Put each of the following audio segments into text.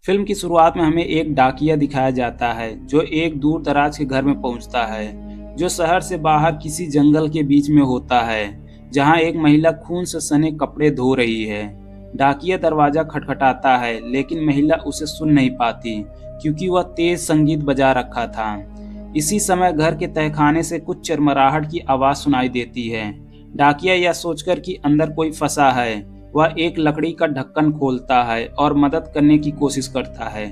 Film की शुरुआत में हमें एक डाकिया दिखाया जाता है जो एक दूर दराज के घर में पहुंचता है जो शहर से बाहर किसी जंगल के बीच में होता है जहां एक महिला खून से सने कपड़े धो रही है। डाकिया दरवाजा खटखटाता है लेकिन महिला उसे सुन नहीं पाती क्योंकि वह तेज संगीत बजा रखा था। इसी समय घर के तहखाने से कुछ चरमराहट की आवाज सुनाई देती है। डाकिया यह सोचकर कि अंदर कोई फंसा है, वह एक लकड़ी का ढक्कन खोलता है और मदद करने की कोशिश करता है।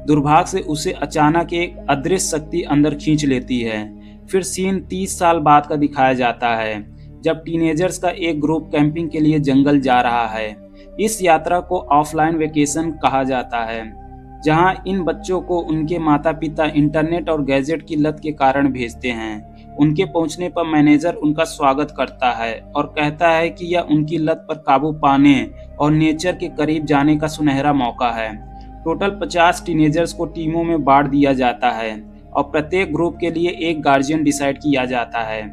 दुर्भाग्य से उसे अचानक एक अदृश्य शक्ति अंदर खींच लेती है। फिर सीन 30 साल बाद का दिखाया जाता है जब टीनेजर्स का एक ग्रुप कैंपिंग के लिए जंगल जा रहा है। इस यात्रा को ऑफलाइन वेकेशन कहा जाता है जहां इन बच्चों को उनके माता पिता इंटरनेट और गैजेट की लत के कारण भेजते हैं। उनके पहुंचने पर मैनेजर उनका स्वागत करता है और कहता है कि यह उनकी लत पर काबू पाने और नेचर के करीब जाने का सुनहरा मौका है। टोटल 50 टीनेजर्स को टीमों में बांट दिया जाता है और प्रत्येक ग्रुप के लिए एक गार्जियन डिसाइड किया जाता है।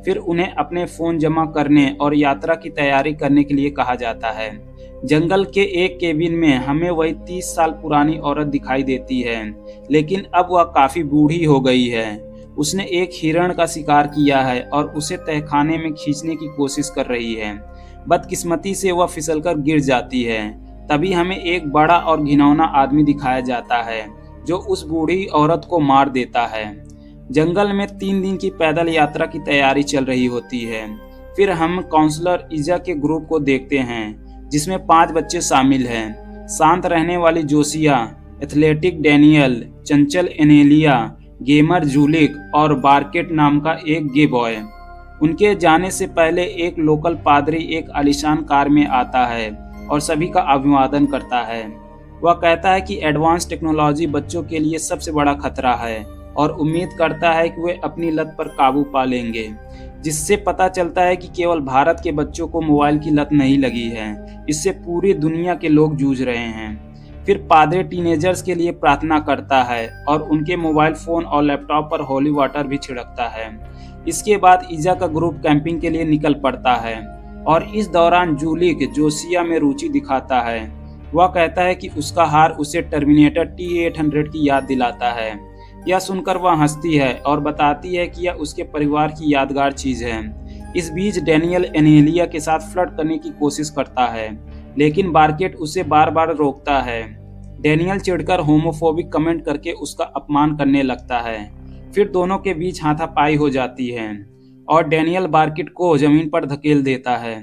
फिर उन्हें अपने फोन जमा करने और यात्रा की तैयारी करने के लिए कहा जाता है। जंगल के एक केबिन में हमें वही 30 साल पुरानी औरत दिखाई देती है, लेकिन अब वह काफी बूढ़ी हो गई है। उसने एक हिरण का शिकार किया है और उसे तहखाने में खींचने की कोशिश कर रही है। बदकिस्मती से वह फिसलकर गिर जाती है। तभी हमें एक बड़ा और घिनौना आदमी दिखाया जाता है जो उस बूढ़ी औरत को मार देता है। जंगल में 3 दिन की पैदल यात्रा की तैयारी चल रही होती है। फिर हम काउंसलर इजा के ग्रुप को देखते हैं जिसमें 5 बच्चे शामिल हैं। शांत रहने वाली जोसिया, एथलेटिक डैनियल, चंचल एनेलिया, गेमर जूलिक और बार्केट नाम का एक गे बॉय। उनके जाने से पहले एक लोकल पादरी एक आलीशान कार में आता है और सभी का अभिवादन करता है। वह कहता है कि एडवांस टेक्नोलॉजी बच्चों के लिए सबसे बड़ा खतरा है और उम्मीद करता है कि वे अपनी लत पर काबू पा लेंगे। जिससे पता चलता है कि केवल भारत के बच्चों को मोबाइल की लत नहीं लगी है, इससे पूरी दुनिया के लोग जूझ रहे हैं। फिर पादरी टीनेजर्स के लिए प्रार्थना करता है और उनके मोबाइल फोन और लैपटॉप पर होली वाटर भी छिड़कता है। इसके बाद इजा का ग्रुप कैंपिंग के लिए निकल पड़ता है और इस दौरान जूलिक जोसिया में रुचि दिखाता है। वह कहता है कि उसका हार उसे टर्मिनेटर T-800 की याद दिलाता है। यह सुनकर वह हंसती है और बताती है कि यह उसके परिवार की यादगार चीज है। इस बीच डैनियल एनेलिया के साथ फ्लर्ट करने की कोशिश करता है लेकिन बार्केट उसे बार बार रोकता है। डैनियल चिढ़कर होमोफोबिक कमेंट करके उसका अपमान करने लगता है। फिर दोनों के बीच हाथापाई हो जाती है और डैनियल बार्केट को जमीन पर धकेल देता है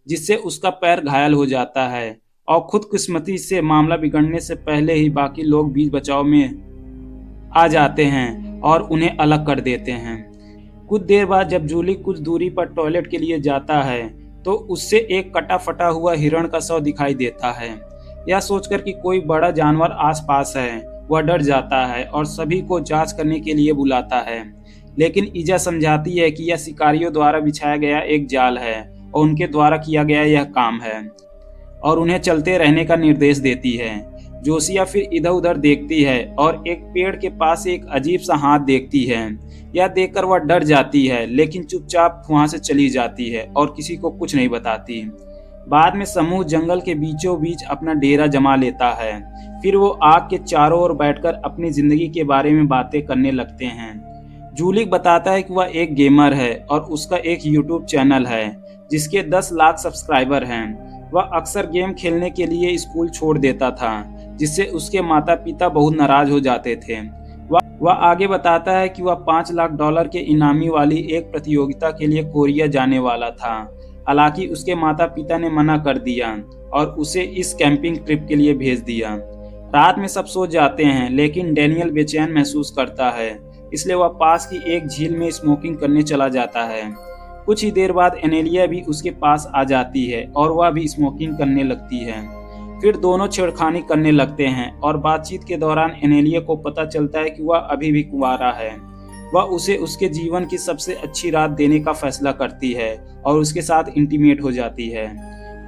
जिससे उसका पैर घायल हो जाता है और खुदकिस्मती से मामला बिगड़ने से पहले ही बाकी लोग बीच बचाव में आ जाते हैं और उन्हें अलग कर देते हैं। कुछ देर बाद जब जूली कुछ दूरी पर टॉयलेट के लिए जाता है तो उससे एक कटा फटा हुआ हिरण का शव दिखाई देता है। यह सोचकर कि कोई बड़ा जानवर आसपास है, वह डर जाता है और सभी को जांच करने के लिए बुलाता है। लेकिन इजा समझाती है कि यह शिकारियों द्वारा बिछाया गया एक जाल है और उनके द्वारा किया गया यह काम है और उन्हें चलते रहने का निर्देश देती है। जोसिया फिर इधर उधर देखती है और एक पेड़ के पास एक अजीब सा हाथ देखती है। यह देखकर वह डर जाती है लेकिन चुपचाप वहां से चली जाती है और किसी को कुछ नहीं बताती। बाद में समूह जंगल के बीचों बीच अपना डेरा जमा लेता है। फिर वो आग के चारों ओर बैठकर अपनी जिंदगी के बारे में बातें करने लगते हैं। जूलिक बताता है कि वह एक गेमर है और उसका एक यूट्यूब चैनल है जिसके 10 लाख सब्सक्राइबर हैं। वह अक्सर गेम खेलने के लिए स्कूल छोड़ देता था जिससे उसके माता पिता बहुत नाराज हो जाते थे। वह आगे बताता है कि वह $5 लाख के इनामी वाली एक प्रतियोगिता के लिए कोरिया जाने वाला था। हालांकि उसके माता पिता ने मना कर दिया और उसे इस कैंपिंग ट्रिप के लिए भेज दिया। रात में सब सो जाते हैं लेकिन डैनियल बेचैन महसूस करता है, इसलिए वह पास की एक झील में स्मोकिंग करने चला जाता है। कुछ ही देर बाद एनेलिया भी उसके पास आ जाती है और वह भी स्मोकिंग करने लगती है। फिर दोनों छेड़खानी करने लगते हैं और बातचीत के दौरान एनेलिया को पता चलता है कि वह अभी भी कुंवारा है। वह उसे उसके जीवन की सबसे अच्छी रात देने का फैसला करती है और उसके साथ इंटीमेट हो जाती है।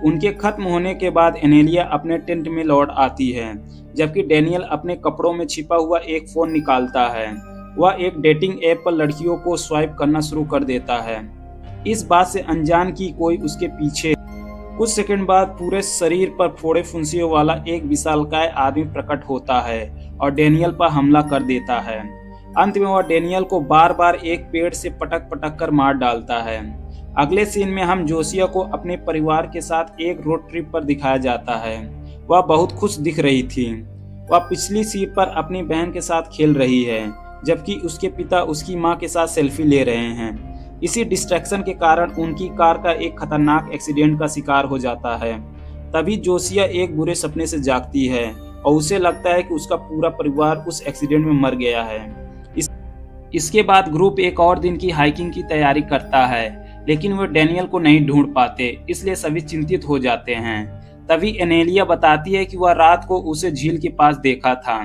उनके खत्म होने के बाद एनेलिया अपने टेंट में लौट आती है जबकि डैनियल अपने कपड़ों में छिपा हुआ एक फोन निकालता है। वह एक डेटिंग ऐप पर लड़कियों को स्वाइप करना शुरू कर देता है। इस बात से अनजान कि कोई उसके पीछे कुछ सेकंड बाद पूरे शरीर पर फोड़े फुंसियों वाला एक विशालकाय आदमी प्रकट होता है और डेनियल पर हमला कर देता है। अंत में वह डेनियल को बार बार एक पेड़ से पटक पटक कर मार डालता है। अगले सीन में हम जोसिया को अपने परिवार के साथ एक रोड ट्रिप पर दिखाया जाता है। वह बहुत खुश दिख रही थी। वह पिछली सीट पर अपनी बहन के साथ खेल रही है, जबकि उसके पिता उसकी मां के साथ सेल्फी ले रहे हैं। इसी डिस्ट्रैक्शन के कारण उनकी कार का एक खतरनाक एक्सीडेंट का शिकार हो जाता है। तभी जोसिया एक बुरे सपने से जागती है और उसे लगता है कि उसका पूरा परिवार उस एक्सीडेंट में मर गया है। इसके बाद ग्रुप एक और दिन की हाइकिंग की तैयारी करता है, लेकिन वे डेनियल को नहीं ढूंढ पाते, इसलिए सभी चिंतित हो जाते हैं। तभी एनेलिया बताती है कि वह रात को उसे झील के पास देखा था।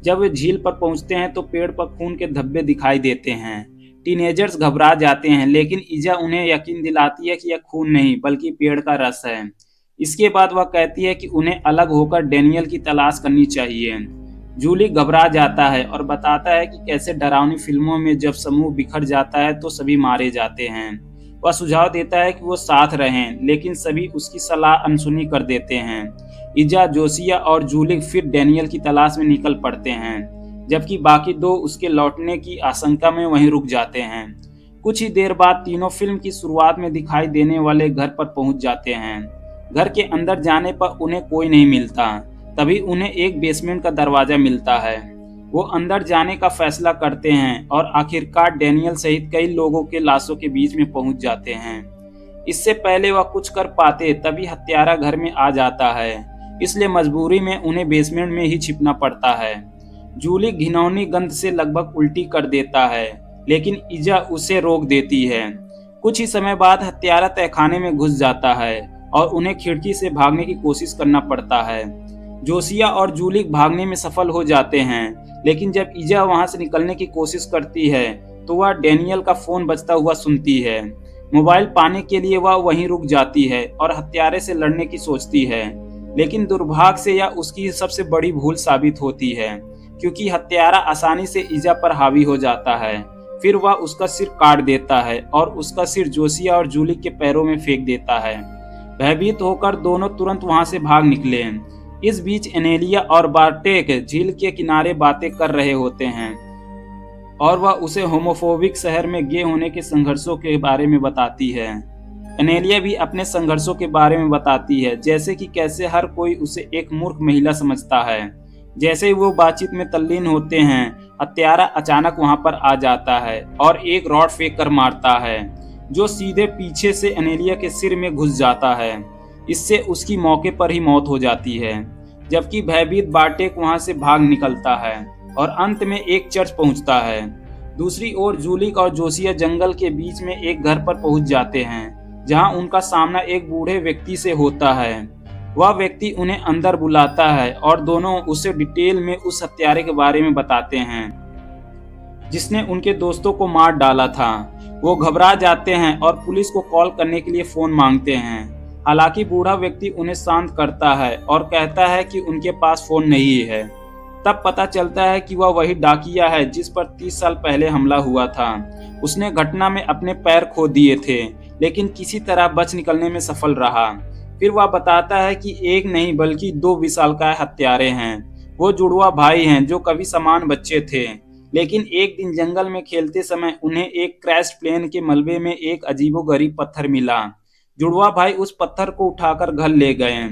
जब वे झील पर पहुंचते हैं तो पेड़ पर खून के धब्बे दिखाई देते हैं। टीनेजर्स घबरा जाते हैं, लेकिन इजा उन्हें यकीन दिलाती है कि यह खून नहीं बल्कि पेड़ का रस है। इसके बाद वह कहती है कि उन्हें अलग होकर डेनियल की तलाश करनी चाहिए। जूली घबरा जाता है और बताता है कि कैसे डरावनी फिल्मों में जब समूह बिखर जाता है तो सभी मारे जाते हैं। वह सुझाव देता है कि वो साथ रहें, लेकिन सभी उसकी सलाह अनसुनी कर देते हैं। इजा, जोसिया और जूली फिर डेनियल की तलाश में निकल पड़ते हैं, जबकि बाकी दो उसके लौटने की आशंका में वहीं रुक जाते हैं। कुछ ही देर बाद तीनों फिल्म की शुरुआत में दिखाई देने वाले घर पर पहुंच जाते हैं। घर के अंदर जाने पर उन्हें कोई नहीं मिलता। तभी उन्हें एक बेसमेंट का दरवाजा मिलता है। वो अंदर जाने का फैसला करते हैं और आखिरकार डेनियल सहित कई लोगों के लाशों के बीच में पहुंच जाते हैं। इससे पहले वह कुछ कर पाते तभी हत्यारा घर में आ जाता है, इसलिए मजबूरी में उन्हें बेसमेंट में ही छिपना पड़ता है। जूली घिनौनी गंध से लगभग उल्टी कर देता है, लेकिन इजा उसे रोक देती है। कुछ ही समय बाद हत्यारा तहखाने में घुस जाता है और उन्हें खिड़की से भागने की कोशिश करना पड़ता है। जोसिया और जूली भागने में सफल हो जाते हैं, लेकिन जब इजा वहां से निकलने की कोशिश करती है तो वह डेनियल का फोन बजता हुआ सुनती है। मोबाइल पाने के लिए वह वहीं रुक जाती है और हत्यारे से लड़ने की सोचती है, लेकिन दुर्भाग्य से यह उसकी सबसे बड़ी भूल साबित होती है, क्योंकि हत्यारा आसानी से इजा पर हावी हो जाता है। फिर वह उसका सिर काट देता है और उसका सिर जोसिया और जूली के पैरों में फेंक देता है। भयभीत होकर दोनों तुरंत वहां से भाग निकले। इस बीच एनेलिया और बार्टेक झील के किनारे बातें कर रहे होते हैं और वह उसे होमोफोबिक शहर में गे होने के संघर्षों के बारे में बताती है। एनेलिया भी अपने संघर्षों के बारे में बताती है, जैसे कि कैसे हर कोई उसे एक मूर्ख महिला समझता है। जैसे ही वो बातचीत में तल्लीन होते हैं, हत्यारा अचानक वहां पर आ जाता है और एक रॉड फेंक कर मारता है, जो सीधे पीछे से एनेलिया के सिर में घुस जाता है। इससे उसकी मौके पर ही मौत हो जाती है, जबकि भयभीत बार्टेक वहां से भाग निकलता है और अंत में एक चर्च पहुंचता है। दूसरी ओर जूली और जोसिया जंगल के बीच में एक घर पर पहुंच जाते हैं, जहां उनका सामना एक बूढ़े व्यक्ति से होता है। वह व्यक्ति उन्हें अंदर बुलाता है और दोनों उसे डिटेल में उस हत्यारे के बारे में बताते हैं जिसने उनके दोस्तों को मार डाला था। वो घबरा जाते हैं और पुलिस को कॉल करने के लिए फोन मांगते हैं। हालांकि बूढ़ा व्यक्ति उन्हें शांत करता है और कहता है कि उनके पास फोन नहीं है। तब पता चलता है कि वह वही डाकिया है जिस पर 30 साल पहले हमला हुआ था। उसने घटना में अपने पैर खो दिए थे, लेकिन किसी तरह बच निकलने में सफल रहा। फिर वह बताता है कि एक नहीं बल्कि 2 विशालकाय हत्यारे हैं। वो जुड़वा भाई हैं जो कभी समान बच्चे थे, लेकिन एक दिन जंगल में खेलते समय उन्हें एक क्रैश प्लेन के मलबे में एक अजीबोगरीब पत्थर मिला। जुड़वा भाई उस पत्थर को उठाकर घर ले गए।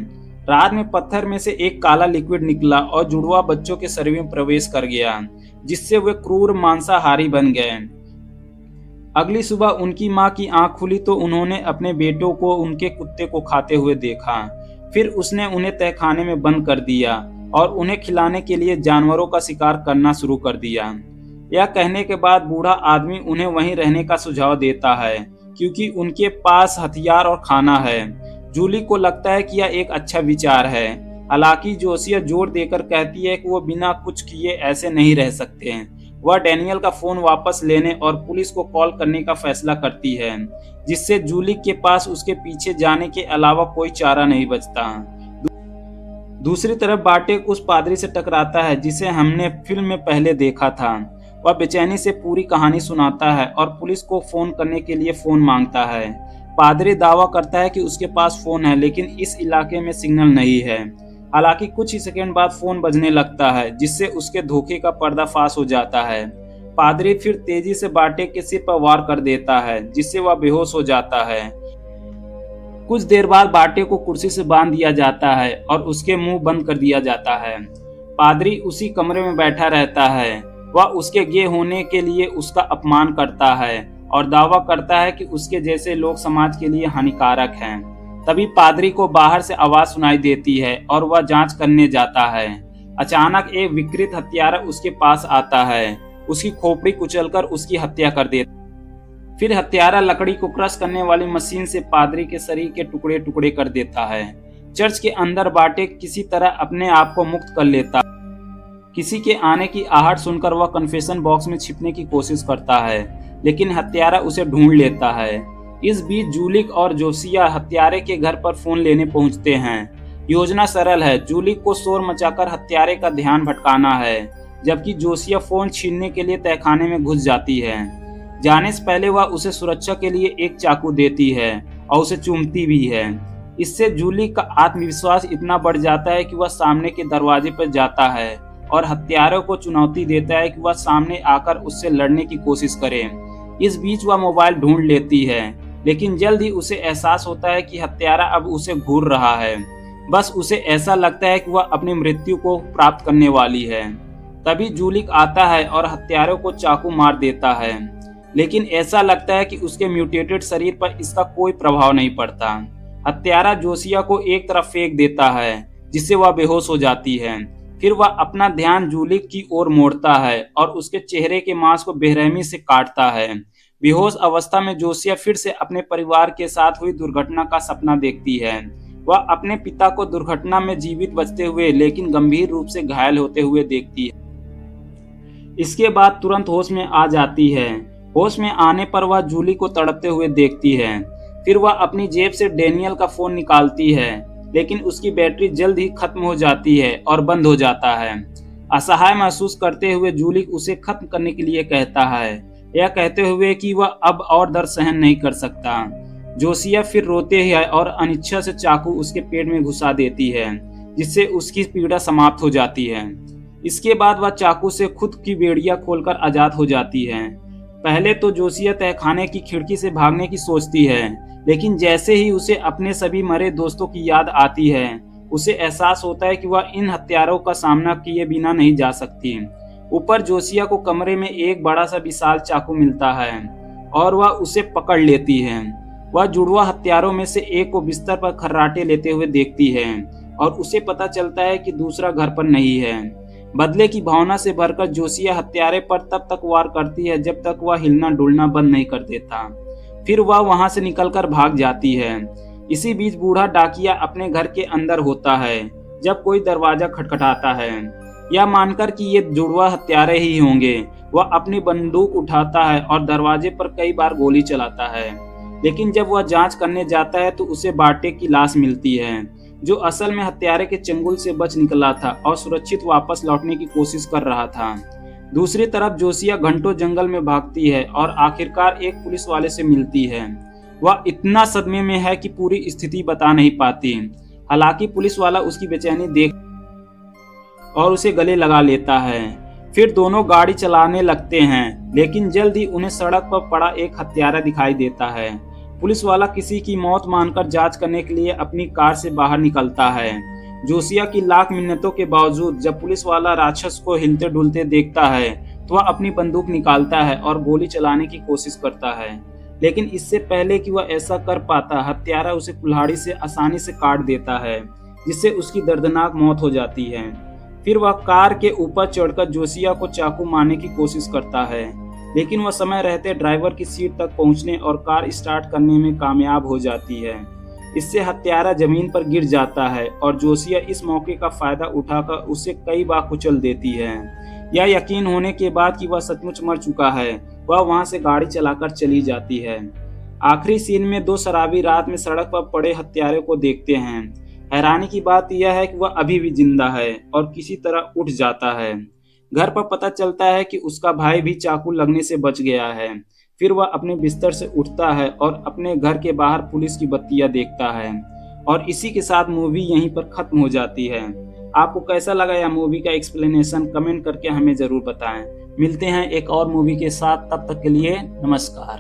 रात में पत्थर में से एक काला लिक्विड निकला और जुड़वा बच्चों के शरीर में प्रवेश कर गया, जिससे वे क्रूर मांसाहारी बन गए। अगली सुबह उनकी मां की आंख खुली तो उन्होंने अपने बेटों को उनके कुत्ते को खाते हुए देखा। फिर उसने उन्हें तहखाने में बंद कर दिया और उन्हें खिलाने के लिए जानवरों का शिकार करना शुरू कर दिया। यह कहने के बाद बूढ़ा आदमी उन्हें वहीं रहने का सुझाव देता है, क्योंकि उनके पास हथियार और खाना है। जूली को लगता है कि यह एक अच्छा विचार है। हालांकि जोसिया जोर देकर कहती है कि वो बिना कुछ किए ऐसे नहीं रह सकते हैं। वह डेनियल का फोन वापस लेने और पुलिस को कॉल करने का फैसला करती है, जिससे जूली के पास उसके पीछे जाने के अलावा कोई चारा नहीं बचता। दूसरी तरफ बार्टेक उस पादरी से टकराता है जिसे हमने फिल्म में पहले देखा था। वह बेचैनी से पूरी कहानी सुनाता है और पुलिस को फोन करने के लिए फोन मांगता है। पादरी दावा करता है कि उसके पास फोन है, लेकिन इस इलाके में सिग्नल नहीं है। हालांकि कुछ ही सेकंड बाद फोन बजने लगता है, जिससे उसके धोखे का पर्दाफाश हो जाता है। पादरी फिर तेजी से बाटे के सिर पर वार कर देता है, जिससे वह बेहोश हो जाता है। कुछ देर बाद बाटे को कुर्सी से बांध दिया जाता है और उसके मुंह बंद कर दिया जाता है। पादरी उसी कमरे में बैठा रहता है। वह उसके गे होने के लिए उसका अपमान करता है और दावा करता है कि उसके जैसे लोग समाज के लिए हानिकारक हैं। तभी पादरी को बाहर से आवाज सुनाई देती है और वह जांच करने जाता है। अचानक एक विकृत हत्यारा उसके पास आता है, उसकी खोपड़ी कुचलकर उसकी हत्या कर देता है। फिर हत्यारा लकड़ी को क्रश करने वाली मशीन से पादरी के शरीर के टुकड़े टुकड़े कर देता है। चर्च के अंदर बाटे किसी तरह अपने आप को मुक्त कर लेता है। किसी के आने की आहट सुनकर वह कन्फेशन बॉक्स में छिपने की कोशिश करता है, लेकिन हत्यारा उसे ढूंढ लेता है। इस बीच जूलिक और जोसिया हत्यारे के घर पर फोन लेने पहुंचते हैं। योजना सरल है, जूलिक को शोर मचाकर हत्यारे का ध्यान भटकाना है, जबकि जोसिया फोन छीनने के लिए तहखाने में घुस जाती है। जाने से पहले वह उसे सुरक्षा के लिए एक चाकू देती है और उसे चूमती भी है। इससे जूलिक का आत्मविश्वास इतना बढ़ जाता है कि वह सामने के दरवाजे पर जाता है और हत्यारों को चुनौती देता है कि वह सामने आकर उससे लड़ने की कोशिश करे। इस बीच वह मोबाइल ढूंढ लेती है, लेकिन जल्द ही उसे एहसास होता है कि हत्यारा अब उसे घूर रहा है। बस उसे ऐसा लगता है कि वह अपनी मृत्यु को प्राप्त करने वाली है। तभी जूलिक आता है और हत्यारों को चाकू मार देता है, लेकिन ऐसा लगता है कि उसके म्यूटेटेड शरीर पर इसका कोई प्रभाव नहीं पड़ता। हत्यारा जोसिया को एक तरफ फेंक देता है, जिससे वह बेहोश हो जाती है। फिर वह अपना ध्यान जूलिक की ओर मोड़ता है और उसके चेहरे के मांस को बेरहमी से काटता है। बेहोश अवस्था में जोसिया फिर से अपने परिवार के साथ हुई दुर्घटना का सपना देखती है। वह अपने पिता को दुर्घटना में जीवित बचते हुए लेकिन गंभीर रूप से घायल होते हुए देखती है। इसके बाद तुरंत होश में आ जाती है। होश में आने पर वह जूली को तड़पते हुए देखती है। फिर वह अपनी जेब से डेनियल का फोन निकालती है, लेकिन उसकी बैटरी जल्द ही खत्म हो जाती है और बंद हो जाता है। असहाय महसूस करते हुए जूली उसे खत्म करने के लिए कहता है, यह कहते हुए कि वह अब और दर्द सहन नहीं कर सकता। जोसिया फिर रोते ही है और अनिच्छा से चाकू उसके पेट में घुसा देती है, जिससे उसकी पीड़ा समाप्त हो जाती है। इसके बाद वह चाकू से खुद की बेड़ियां खोलकर आजाद हो जाती है। पहले तो जोसिया तहखाने की खिड़की से भागने की सोचती है, लेकिन जैसे ही उसे अपने सभी मरे दोस्तों की याद आती है, उसे एहसास होता है कि वह इन हत्यारों का सामना किए बिना नहीं जा सकती। ऊपर जोसिया को कमरे में एक बड़ा सा विशाल चाकू मिलता है और वह उसे पकड़ लेती है। वह जुड़वा हत्यारों में से एक को बिस्तर पर खर्राटे लेते हुए देखती है और उसे पता चलता है कि दूसरा घर पर नहीं है। बदले की भावना से भरकर जोसिया हत्यारे पर तब तक वार करती है जब तक वह हिलना डुलना बंद नहीं कर देता। फिर वह वहां से निकलकर भाग जाती है। इसी बीच बूढ़ा डाकिया अपने घर के अंदर होता है जब कोई दरवाजा खटखटाता है। यह मानकर कि ये जुड़वा हत्यारे ही होंगे, वह अपनी बंदूक उठाता है और दरवाजे पर कई बार गोली चलाता है। लेकिन जब वह जांच करने जाता है तो उसे बाटे की लाश मिलती है, जो असल में हत्यारे के चंगुल से बच निकला था और सुरक्षित वापस लौटने की कोशिश कर रहा था। दूसरी तरफ जोसिया घंटों जंगल में भागती है और आखिरकार एक पुलिस वाले से मिलती है। वह इतना सदमे में है कि पूरी स्थिति बता नहीं पाती। हालांकि पुलिस वाला उसकी बेचैनी देख और उसे गले लगा लेता है। फिर दोनों गाड़ी चलाने लगते हैं, लेकिन जल्द ही उन्हें सड़क पर पड़ा एक हत्यारा दिखाई देता है। पुलिस वाला किसी की मौत मानकर जांच करने के लिए अपनी कार से बाहर निकलता है। जोसिया की लाख मिन्नतों के बावजूद जब पुलिस वाला राक्षस को हिलते डुलते देखता है तो वह अपनी बंदूक निकालता है और गोली चलाने की कोशिश करता है। लेकिन इससे पहले कि वह ऐसा कर पाता, हत्यारा उसे कुल्हाड़ी से आसानी से काट देता है, जिससे उसकी दर्दनाक मौत हो जाती है। फिर वह कार के ऊपर चढ़कर जोसिया को चाकू मारने की कोशिश करता है, लेकिन वह समय रहते ड्राइवर की सीट तक पहुंचने और कार स्टार्ट करने में कामयाब हो जाती है। इससे हत्यारा जमीन पर गिर जाता है और जोसिया इस मौके का फायदा उठाकर उसे कई बार कुचल देती है। यह यकीन होने के बाद कि वह सचमुच मर चुका है, वह वहां से गाड़ी चलाकर चली जाती है। आखिरी सीन में दो शराबी रात में सड़क पर पड़े हत्यारे को देखते हैं। हैरानी की बात यह है कि वह अभी भी जिंदा है और किसी तरह उठ जाता है। घर पर पता चलता है कि उसका भाई भी चाकू लगने से बच गया है, फिर वह अपने बिस्तर से उठता है और अपने घर के बाहर पुलिस की बत्तियां देखता है, और इसी के साथ मूवी यहीं पर खत्म हो जाती है। आपको कैसा लगा यह मूवी का एक्सप्लेनेशन, कमेंट करके हमें ज़रूर बताएं। मिलते हैं एक और मूवी के साथ, तब तक के लिए नमस्कार।